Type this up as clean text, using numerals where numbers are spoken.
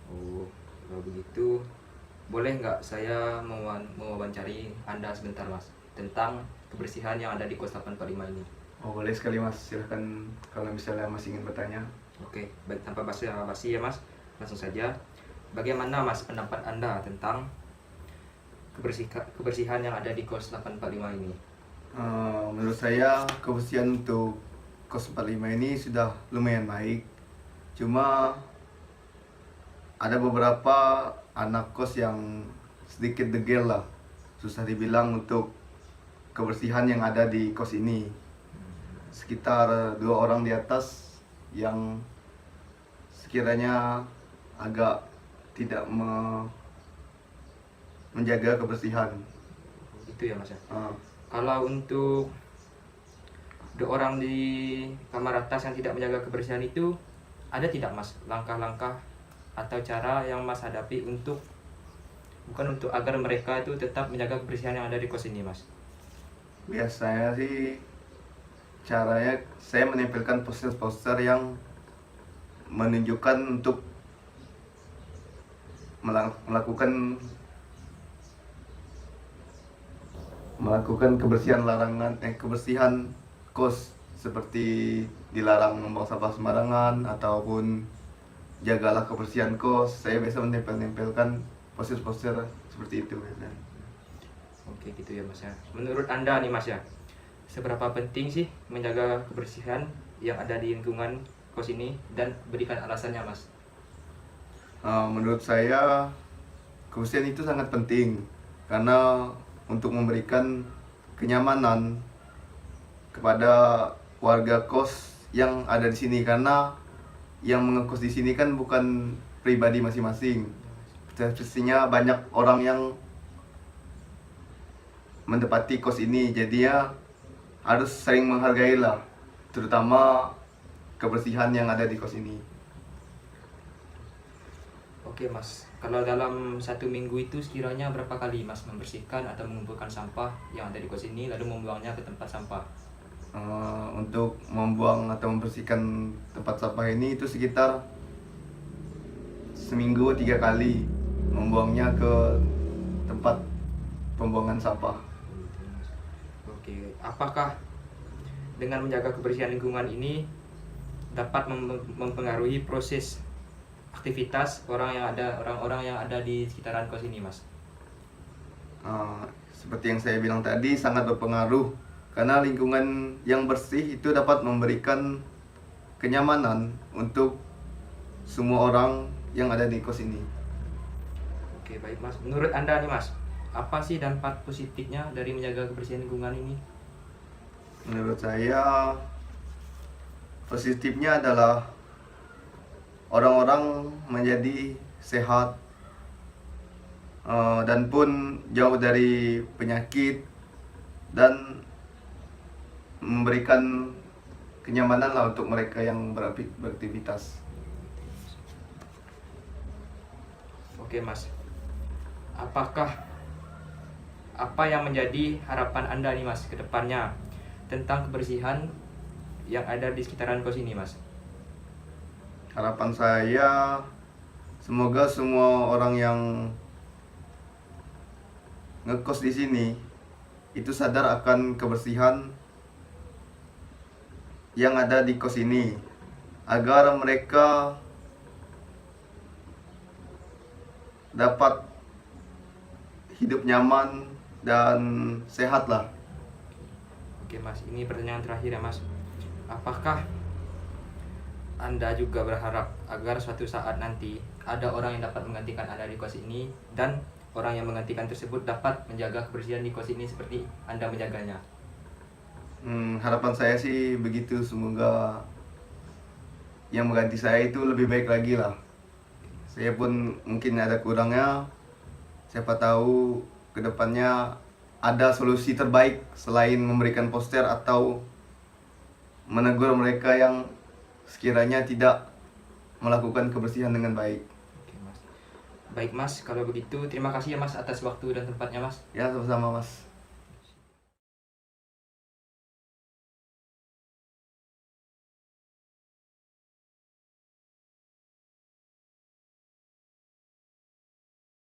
Oh, kalau begitu boleh nggak saya mewawancari Anda sebentar Mas tentang kebersihan yang ada di kos 845 ini? Oh, boleh sekali Mas, silahkan kalau misalnya Mas ingin bertanya. Oke, baik, tanpa basa-basi ya Mas, langsung saja. Bagaimana Mas pendapat Anda tentang kebersihan yang ada di kos 845 ini? Menurut saya kebersihan untuk kos 45 ini sudah lumayan baik. Cuma ada beberapa anak kos yang sedikit degil lah, susah dibilang untuk kebersihan yang ada di kos ini. Sekitar 2 orang di atas yang sekiranya agak tidak menjaga kebersihan. Itu ya Mas ya. Uh, Kalau untuk 2 orang di kamar atas yang tidak menjaga kebersihan itu, ada tidak Mas langkah-langkah atau cara yang Mas hadapi untuk agar mereka itu tetap menjaga kebersihan yang ada di kos ini Mas? Biasanya sih caranya saya menempelkan poster-poster yang menunjukkan untuk melakukan kebersihan kos, seperti dilarang membuang sampah sembarangan ataupun jagalah kebersihan kos. Saya biasa menempelkan poster-poster seperti itu biasanya. Oke gitu ya Mas ya. Menurut Anda nih Mas ya, seberapa penting sih menjaga kebersihan yang ada di lingkungan kos ini, dan berikan alasannya Mas? Menurut saya kebersihan itu sangat penting karena untuk memberikan kenyamanan kepada warga kos yang ada di sini, karena yang mengekos di sini kan bukan pribadi masing-masing. Pastinya banyak orang yang mendapati kos ini, jadinya harus sering menghargai lah, terutama kebersihan yang ada di kos ini. Oke Mas, kalau dalam 1 minggu itu sekiranya berapa kali Mas membersihkan atau mengumpulkan sampah yang ada di kos ini lalu membuangnya ke tempat sampah? Untuk membuang atau membersihkan tempat sampah ini itu sekitar seminggu 3 kali membuangnya ke tempat pembuangan sampah. Oke, apakah dengan menjaga kebersihan lingkungan ini dapat mempengaruhi proses aktivitas orang-orang yang ada di sekitaran kos ini Mas? Seperti yang saya bilang tadi, sangat berpengaruh karena lingkungan yang bersih itu dapat memberikan kenyamanan untuk semua orang yang ada di kos ini. Oke baik Mas, menurut Anda nih Mas, apa sih dampak positifnya dari menjaga kebersihan lingkungan ini? Menurut saya positifnya adalah orang-orang menjadi sehat, dan pun jauh dari penyakit, dan memberikan kenyamanan lah untuk mereka yang beraktivitas. Oke Mas, apa yang menjadi harapan Anda nih Mas ke depannya tentang kebersihan yang ada di sekitaran kos ini Mas? Harapan saya semoga semua orang yang ngekos di sini itu sadar akan kebersihan yang ada di kos ini, agar mereka dapat hidup nyaman dan sehat lah. Oke Mas, ini pertanyaan terakhir ya Mas. Apakah Anda juga berharap agar suatu saat nanti ada orang yang dapat menggantikan Anda di kos ini, dan orang yang menggantikan tersebut dapat menjaga kebersihan di kos ini seperti Anda menjaganya? Harapan saya sih begitu, semoga yang mengganti saya itu lebih baik lagi lah. Saya pun mungkin ada kurangnya, siapa tahu kedepannya ada solusi terbaik selain memberikan poster atau menegur mereka yang sekiranya tidak melakukan kebersihan dengan baik. Oke Mas. Baik Mas, kalau begitu terima kasih ya Mas atas waktu dan tempatnya Mas. Ya, sama-sama Mas.